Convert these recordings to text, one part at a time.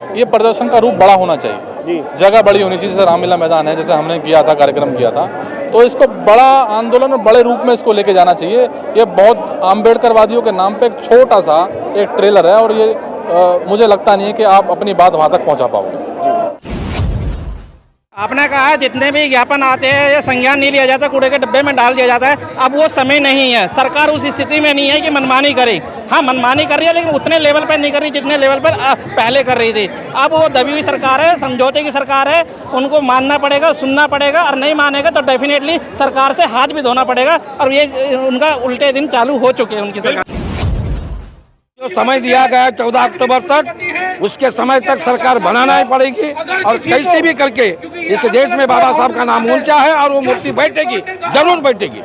ये प्रदर्शन का रूप बड़ा होना चाहिए जी। जगह बड़ी होनी चाहिए। जैसे रामलीला मैदान है, जैसे हमने किया था, कार्यक्रम किया था, तो इसको बड़ा आंदोलन और बड़े रूप में इसको लेके जाना चाहिए। ये बहुत अम्बेडकरवादियों के नाम पे एक छोटा सा एक ट्रेलर है और ये मुझे लगता नहीं है कि आप अपनी बात वहां तक पहुंचा पाओगे। आपने कहा जितने भी ज्ञापन आते हैं ये संज्ञान नहीं लिया जाता, कूड़े के डब्बे में डाल दिया जाता है। अब वो समय नहीं है, सरकार उस स्थिति में नहीं है कि मनमानी करे। हाँ, मनमानी कर रही है लेकिन उतने लेवल पर नहीं कर रही जितने लेवल पर पहले कर रही थी। अब वो दबी हुई सरकार है, समझौते की सरकार है, उनको मानना पड़ेगा, सुनना पड़ेगा, और नहीं मानेगा तो डेफिनेटली सरकार से हाथ भी धोना पड़ेगा। और ये उनका उल्टे दिन चालू हो चुके हैं उनकी सरकार। जो समय दिया गया है 14 अक्टूबर तक, उसके समय तक सरकार बनाना ही पड़ेगी और कैसे भी करके इस देश में बाबा साहब का नाम ऊंचा है और वो मूर्ति बैठेगी, जरूर बैठेगी।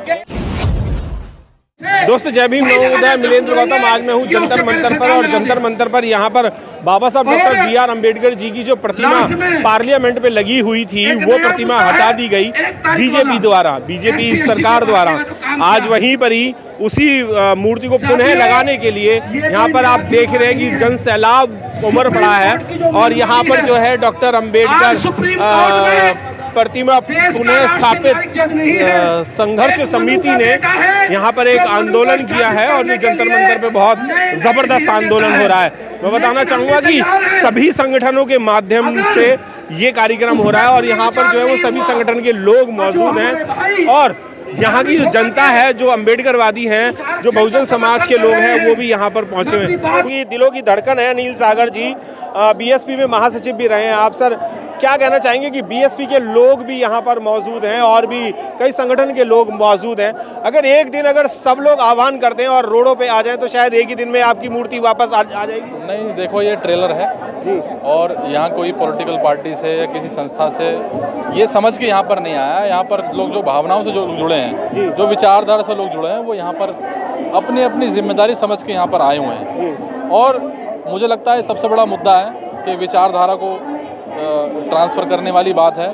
दोस्तों जय भीम, नमोदय। मिलेंद्र गौतम, आज मैं हूँ जंतर मंतर पर, और जंतर मंतर पर यहाँ पर बाबा साहब डॉक्टर BR अम्बेडकर जी की जो प्रतिमा पार्लियामेंट पे लगी हुई थी वो प्रतिमा हटा दी गई बीजेपी द्वारा, बीजेपी सरकार द्वारा। आज वहीं पर ही उसी मूर्ति को पुनः लगाने के लिए यहाँ पर आप देख रहे हैं कि जन सैलाब उमड़ पड़ा है। और यहाँ पर जो है डॉक्टर अम्बेडकर प्रतिमा पुनः स्थापित संघर्ष समिति ने यहाँ पर एक आंदोलन किया है और जो जंतर मंतर पे बहुत जबरदस्त आंदोलन हो रहा है। मैं बताना चाहूँगा कि सभी संगठनों के माध्यम से ये कार्यक्रम हो रहा है और यहाँ पर जो है वो सभी संगठन के लोग मौजूद हैं और यहाँ की जो जनता है, जो अम्बेडकरवादी हैं, जो बहुजन समाज के लोग हैं, वो भी यहाँ पर पहुँचे हुए हैं। दिलों की धड़कन है अनिल सागर जी, BSP में महासचिव भी रहे हैं आप। सर, क्या कहना चाहेंगे कि BSP के लोग भी यहाँ पर मौजूद हैं और भी कई संगठन के लोग मौजूद हैं। अगर एक दिन अगर सब लोग आह्वान करते हैं और रोडों पे आ जाएं तो शायद एक ही दिन में आपकी मूर्ति वापस आ जाएगी। नहीं, देखो ये ट्रेलर है जी। और यहाँ कोई पॉलिटिकल पार्टी से या किसी संस्था से ये समझ के यहाँ पर नहीं आया। यहाँ पर लोग जो भावनाओं से जो जुड़े हैं, जो विचारधारा से लोग जुड़े हैं, वो यहाँ पर अपनी अपनी जिम्मेदारी समझ के यहाँ पर आए हुए हैं। और मुझे लगता है सबसे बड़ा मुद्दा है कि विचारधारा को ट्रांसफ़र करने वाली बात है।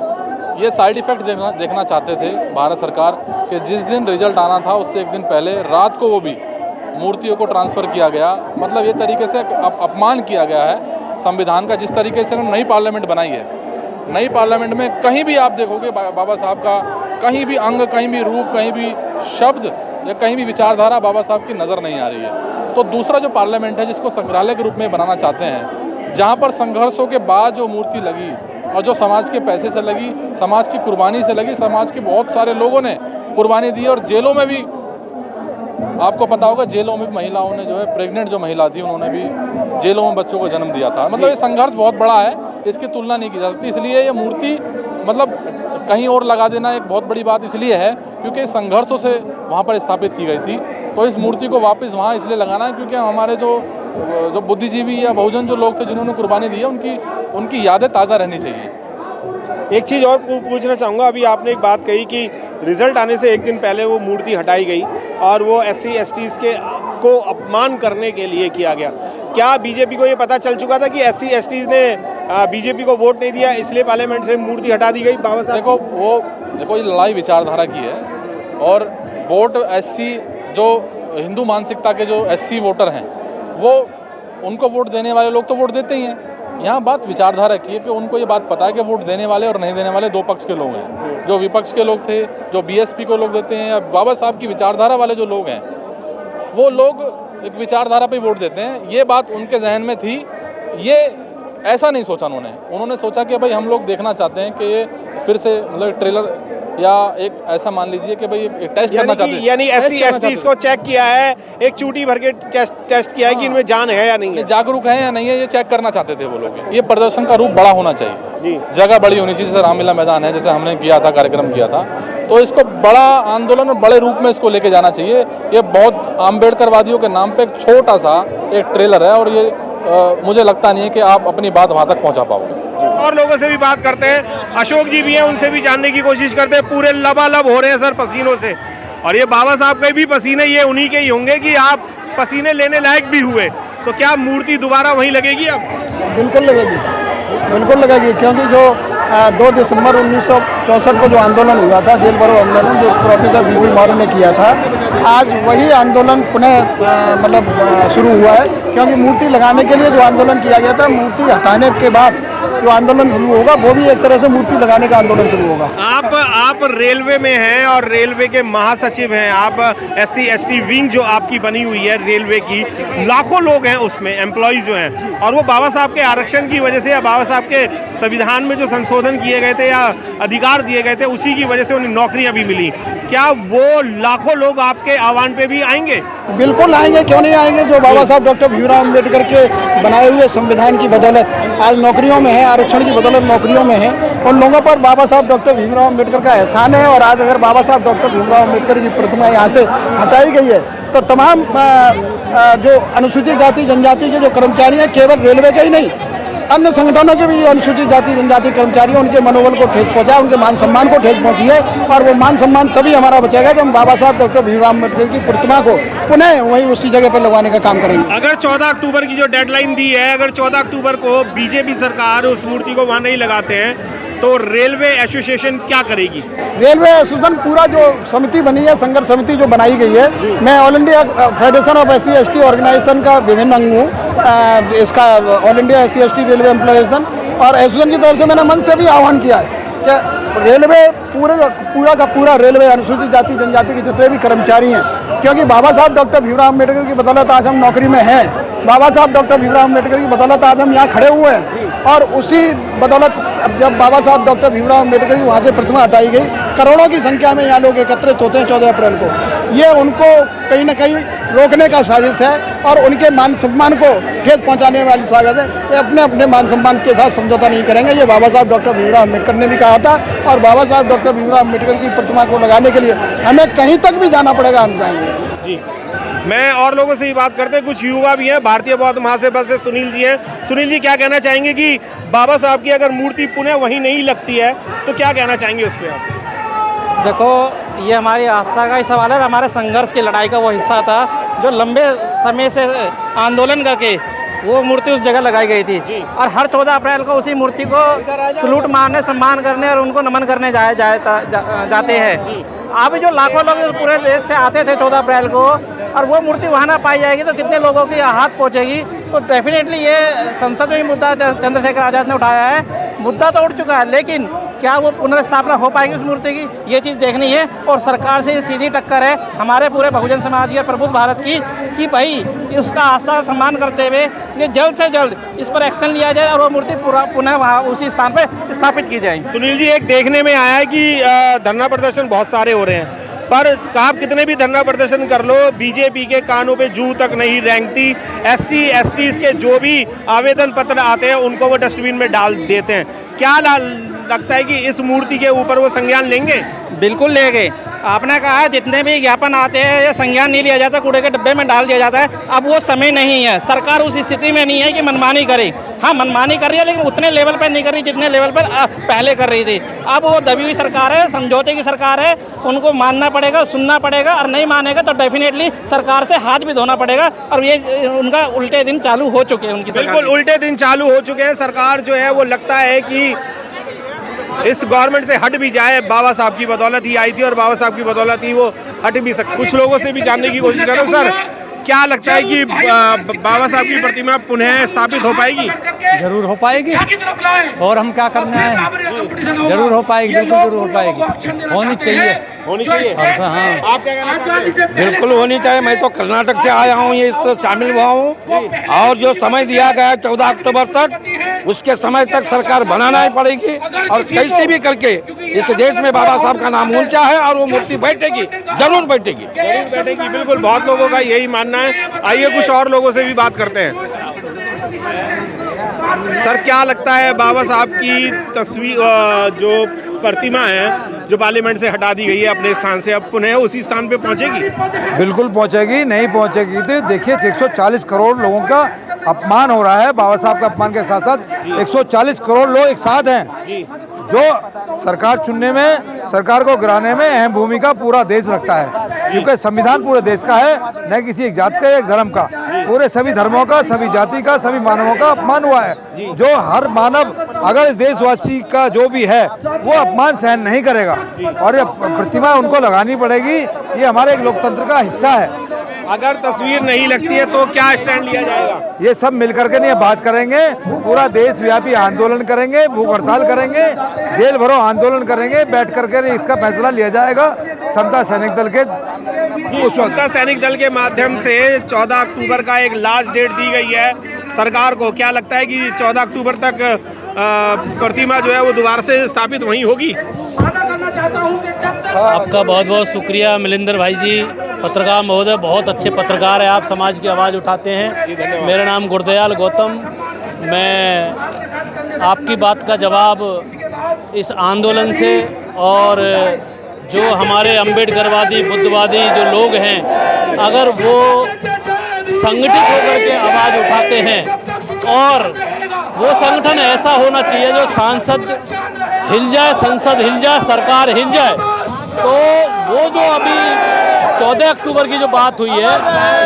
ये साइड इफ़ेक्ट देखना चाहते थे भारत सरकार कि जिस दिन रिजल्ट आना था उससे एक दिन पहले रात को वो भी मूर्तियों को ट्रांसफ़र किया गया। मतलब ये तरीके से अपमान किया गया है संविधान का। जिस तरीके से उन्होंने नई पार्लियामेंट बनाई है, नई पार्लियामेंट में कहीं भी आप देखोगे बाबा साहब का कहीं भी अंग, कहीं भी रूप, कहीं भी शब्द या कहीं भी विचारधारा बाबा साहब की नज़र नहीं आ रही है। तो दूसरा जो पार्लियामेंट है जिसको संग्रहालय के रूप में बनाना चाहते हैं, जहाँ पर संघर्षों के बाद जो मूर्ति लगी और जो समाज के पैसे से लगी, समाज की कुर्बानी से लगी, समाज के बहुत सारे लोगों ने कुर्बानी दी और जेलों में भी आपको पता होगा, जेलों में भी महिलाओं ने जो है, प्रेग्नेंट जो महिला थी उन्होंने भी जेलों में बच्चों को जन्म दिया था। मतलब ये संघर्ष बहुत बड़ा है, इसकी तुलना नहीं की जा सकती। इसलिए ये मूर्ति मतलब कहीं और लगा देना एक बहुत बड़ी बात इसलिए है क्योंकि संघर्षों से वहाँ पर स्थापित की गई थी। तो इस मूर्ति को वापस वहाँ इसलिए लगाना है क्योंकि हमारे जो बुद्धिजीवी या बहुजन जो लोग थे जिन्होंने कुर्बानी दी है उनकी यादें ताज़ा रहनी चाहिए। एक चीज़ और पूछना चाहूँगा, अभी आपने एक बात कही कि रिजल्ट आने से एक दिन पहले वो मूर्ति हटाई गई और वो SC STs को अपमान करने के लिए किया गया। क्या बीजेपी को ये पता चल चुका था कि SC STs ने बीजेपी को वोट नहीं दिया इसलिए पार्लियामेंट से मूर्ति हटा दी गई? बाबा साहब देखो ये लड़ाई विचारधारा की है और वोट SC जो हिंदू मानसिकता के जो SC वोटर हैं वो उनको वोट देने वाले लोग तो वोट देते ही हैं। यहाँ बात विचारधारा की है कि उनको ये बात पता है कि वोट देने वाले और नहीं देने वाले दो पक्ष के लोग हैं। जो विपक्ष के लोग थे, जो BSP को लोग देते हैं, या बाबा साहब की विचारधारा वाले जो लोग हैं, वो लोग एक विचारधारा पे वोट देते हैं। ये बात उनके जहन में थी। ये ऐसा नहीं सोचा उन्होंने सोचा कि भाई हम लोग देखना चाहते हैं कि ये फिर से मतलब ट्रेलर या एक ऐसा मान लीजिए कि भाई एक टेस्ट करना चाहते हैं। यानी SC STs को चेक किया है, एक चूटी भर के टेस्ट किया है कि इनमें जान है या नहीं है, जागरूक है या नहीं है, ये चेक करना चाहते थे वो लोग। ये प्रदर्शन का रूप बड़ा होना चाहिए जी। जगह बड़ी होनी चाहिए। जैसे रामलीला मैदान है, जैसे हमने किया था, कार्यक्रम किया था, तो इसको बड़ा आंदोलन और बड़े रूप में इसको लेके जाना चाहिए। ये बहुत अम्बेडकरवादियों के नाम पे एक छोटा सा एक ट्रेलर है और ये मुझे लगता नहीं है कि आप अपनी बात वहाँ तक पहुँचा पाओगे। और लोगों से भी बात करते हैं, अशोक जी भी हैं, उनसे भी जानने की कोशिश करते हैं। पूरे लबालब हो रहे हैं सर पसीनों से, और ये बाबा साहब के भी पसीने ये उन्हीं के ही होंगे कि आप पसीने लेने लायक भी हुए। तो क्या मूर्ति दोबारा वहीं लगेगी अब? बिल्कुल लगेगी, बिल्कुल लगेगी, क्योंकि जो 2 दिसंबर 1964 को जो आंदोलन हुआ था, जेल भरो आंदोलन, जो प्रोफेसर वीपी मौर्य ने किया था, आज वही आंदोलन पुनः शुरू हुआ है। क्योंकि मूर्ति लगाने के लिए जो आंदोलन किया गया था, मूर्ति हटाने के बाद जो आंदोलन शुरू होगा वो भी एक तरह से मूर्ति लगाने का आंदोलन शुरू होगा। आप रेलवे में हैं और रेलवे के महासचिव हैं, आप SC ST विंग जो आपकी बनी हुई है रेलवे की, लाखों लोग हैं उसमें, एम्प्लॉयज जो हैं, और वो बाबा साहब के आरक्षण की वजह से या बाबा साहब के संविधान में जो संशोधन किए गए थे या अधिकार दिए गए थे उसी की वजह से उन्हें नौकरियां भी मिली। क्या वो लाखों लोग आपके आह्वान पे भी आएंगे? बिल्कुल आएंगे, क्यों नहीं आएंगे। जो बाबा साहब डॉक्टर भीमराव अम्बेडकर के बनाए हुए संविधान की बदौलत आज नौकरियों में है, आरक्षण की बदौलत नौकरियों में है, उन लोगों पर बाबा साहब डॉक्टर भीमराव अम्बेडकर का एहसान है। और आज अगर बाबा साहब डॉक्टर भीमराव अम्बेडकर की प्रतिमा यहाँ से हटाई गई है तो तमाम जो अनुसूचित जाति जनजाति के जो कर्मचारी हैं, केवल रेलवे के ही नहीं, अन्य संगठनों के भी अनुसूचित जाति जनजाति कर्मचारी, उनके मनोबल को ठेस पहुंचा, उनके मान सम्मान को ठेस पहुंची है। और वो मान सम्मान तभी हमारा बचेगा जब हम बाबा साहब डॉक्टर भीमराव अम्बेडकर की प्रतिमा को पुनः वहीं उसी जगह पर लगवाने का काम करेंगे। अगर 14 अक्टूबर की जो डेडलाइन दी है, अगर 14 अक्टूबर को बीजेपी सरकार उस मूर्ति को वहाँ नहीं लगाते हैं तो रेलवे एसोसिएशन क्या करेगी? रेलवे एसोसिएशन पूरा जो समिति बनी है, संघर्ष समिति जो बनाई गई है, मैं all India federation of SC ST organisation का विभिन्न अंग हूँ, इसका all India SC ST railway एम्प्लॉयजेशन, और एसोसिएशन की तरफ से मैंने मन से भी आह्वान किया है कि रेलवे पूरा का पूरा रेलवे अनुसूचित जाति जनजाति के जितने भी कर्मचारी हैं, क्योंकि बाबा साहब डॉक्टर भीमराव अम्बेडकर की बदौलत आज हम नौकरी में हैं, बाबा साहब डॉक्टर भीमराव अम्बेडकर की बदौलत आज हम यहाँ खड़े हुए हैं, और उसी बदौलत जब बाबा साहब डॉक्टर भीमराव अम्बेडकर की वहाँ से प्रतिमा हटाई गई, करोड़ों की संख्या में यहाँ लोग एकत्रित होते हैं 14 अप्रैल को। ये उनको कहीं ना कहीं रोकने का साजिश है और उनके मान सम्मान को ठेस पहुँचाने वाली साजिश है। ये अपने अपने मान सम्मान के साथ समझौता नहीं करेंगे। ये बाबा साहब डॉक्टर भीमराव अम्बेडकर ने भी कहा था, और बाबा साहब डॉक्टर भीमराव अम्बेडकर की प्रतिमा को लगाने के लिए हमें कहीं तक भी जाना पड़ेगा, हम जाएंगे जी। मैं और लोगों से भी बात करते हैं, कुछ युवा भी हैं, भारतीय बौद्ध महासभा से सुनील जी हैं। सुनील जी, क्या कहना चाहेंगे कि बाबा साहब की अगर मूर्ति पुनः वहीं नहीं लगती है तो क्या कहना चाहेंगे उस पर आप? देखो, ये हमारी आस्था का ही सवाल है, हमारे संघर्ष की लड़ाई का वो हिस्सा था जो लंबे समय से आंदोलन करके वो मूर्ति उस जगह लगाई गई थी। और हर 14 अप्रैल को उसी मूर्ति को सलूट मारने, सम्मान करने और उनको नमन करने जाते हैं। अब जो लाखों लोग पूरे देश से आते थे 14 अप्रैल को, और वो मूर्ति वहाँ ना पाई जाएगी तो कितने लोगों की हाथ पहुँचेगी। तो डेफिनेटली ये संसद में भी मुद्दा चंद्रशेखर आज़ाद ने उठाया है, मुद्दा तो उठ चुका है, लेकिन क्या वो पुनर्स्थापना हो पाएगी उस मूर्ति की, ये चीज़ देखनी है। और सरकार से सीधी टक्कर है हमारे पूरे बहुजन समाज की और प्रबुद्ध भारत की कि भाई उसका आस्था का सम्मान करते हुए ये जल्द से जल्द इस पर एक्शन लिया जाए और वो मूर्ति पुनः वहाँ उसी स्थान पर स्थापित की जाए। सुनील जी, एक देखने में आया है कि धरना प्रदर्शन बहुत सारे हो रहे हैं, पर आप कितने भी धरना प्रदर्शन कर लो, बीजेपी के कानों पे जू तक नहीं रेंगती। SC STs के जो भी आवेदन पत्र आते हैं उनको वो डस्टबिन में डाल देते हैं। क्या लगता है कि इस मूर्ति के ऊपर वो संज्ञान लेंगे? बिल्कुल लेंगे। आपने कहा है जितने भी ज्ञापन आते हैं ये संज्ञान नहीं लिया जाता, कूड़े के डब्बे में डाल दिया जाता है। अब वो समय नहीं है, सरकार उस स्थिति में नहीं है कि मनमानी करे। हाँ, मनमानी कर रही है लेकिन उतने लेवल पर नहीं कर रही जितने लेवल पर पहले कर रही थी। अब वो दबी हुई सरकार है, समझौते की सरकार है, उनको मानना पड़ेगा, सुनना पड़ेगा, और नहीं मानेगा तो डेफिनेटली सरकार से हाथ भी धोना पड़ेगा। और ये उनका उल्टे दिन चालू हो चुके हैं, उनकी बिल्कुल उल्टे दिन चालू हो चुके हैं। सरकार जो है वो लगता है कि इस गवर्नमेंट से हट भी जाए, बाबा साहब की बदौलत ही आई थी और बाबा साहब की बदौलत ही वो हट भी सकती। कुछ लोगों से भी जानने की कोशिश करो। सर, क्या लगता है कि बाबा साहब की प्रतिमा पुनः स्थापित हो पाएगी? जरूर हो पाएगी, और हम क्या करना है, जरूर हो पाएगी, बिल्कुल जरूर हो पाएगी, होनी चाहिए, होनी चाहिए। हाँ, आप क्या कहना चाहते हैं? बिल्कुल होनी चाहिए। मैं तो कर्नाटक से आया हूँ, ये इससे शामिल हुआ हूँ, और जो समय दिया गया है 14 अक्टूबर तक, उसके समय तक सरकार बनाना ही पड़ेगी, और कैसे भी करके इस देश में बाबा साहब का नाम ऊंचा है और वो मूर्ति बैठेगी, जरूर बैठेगी, जरूर बैठेगी। बिल्कुल, बहुत लोगों का यही मानना है। आइए कुछ और लोगों से भी बात करते हैं। सर, क्या लगता है बाबा साहब की तस्वीर जो प्रतिमा है जो पार्लियामेंट से हटा दी गई है अपने स्थान से, अब पुनः उसी स्थान पे पहुंचेगी? बिल्कुल पहुंचेगी, नहीं पहुंचेगी तो देखिए 140 करोड़ लोगों का अपमान हो रहा है। बाबा साहब का अपमान के साथ साथ 140 करोड़ लोग एक साथ हैं जो सरकार चुनने में, सरकार को गिराने में अहम भूमिका पूरा देश रखता है। क्योंकि संविधान पूरे देश का है, न किसी एक जात का एक धर्म का। पूरे सभी धर्मों का, सभी जाति का, सभी मानवों का अपमान हुआ है। जो हर मानव अगर इस देशवासी का जो भी है वो अपमान सहन नहीं करेगा और ये प्रतिमा उनको लगानी पड़ेगी। ये हमारे एक लोकतंत्र का हिस्सा है। अगर तस्वीर नहीं लगती है तो क्या स्टैंड लिया जाएगा? ये सब मिलकर के नहीं बात करेंगे, पूरा देशव्यापी आंदोलन करेंगे, भूख हड़ताल करेंगे, जेल भरो आंदोलन करेंगे, बैठ करके इसका फैसला लिया जाएगा समता सैनिक दल के उस समता सैनिक दल के माध्यम से 14 अक्टूबर का एक लास्ट डेट दी गई है सरकार को। क्या लगता है कि 14 अक्टूबर तक प्रतिमा जो है वो दोबारा से स्थापित वहीं होगी? आपका बहुत बहुत शुक्रिया मिलिंदर भाई जी, पत्रकार महोदय, बहुत अच्छे पत्रकार हैं आप, समाज की आवाज़ उठाते हैं। मेरा नाम गुरदयाल गौतम। मैं आपकी बात का जवाब इस आंदोलन से और जो हमारे अम्बेडकरवादी बुद्धवादी जो लोग हैं, अगर वो संगठित होकर के आवाज़ उठाते हैं और वो संगठन ऐसा होना चाहिए जो सांसद हिल जाए, संसद हिल जाए, सरकार हिल जाए, तो वो जो अभी 14 अक्टूबर की जो बात हुई है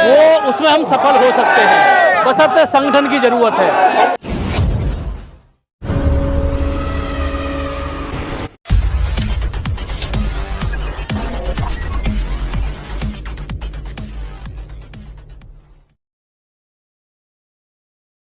वो उसमें हम सफल हो सकते हैं, बशर्ते संगठन की ज़रूरत है।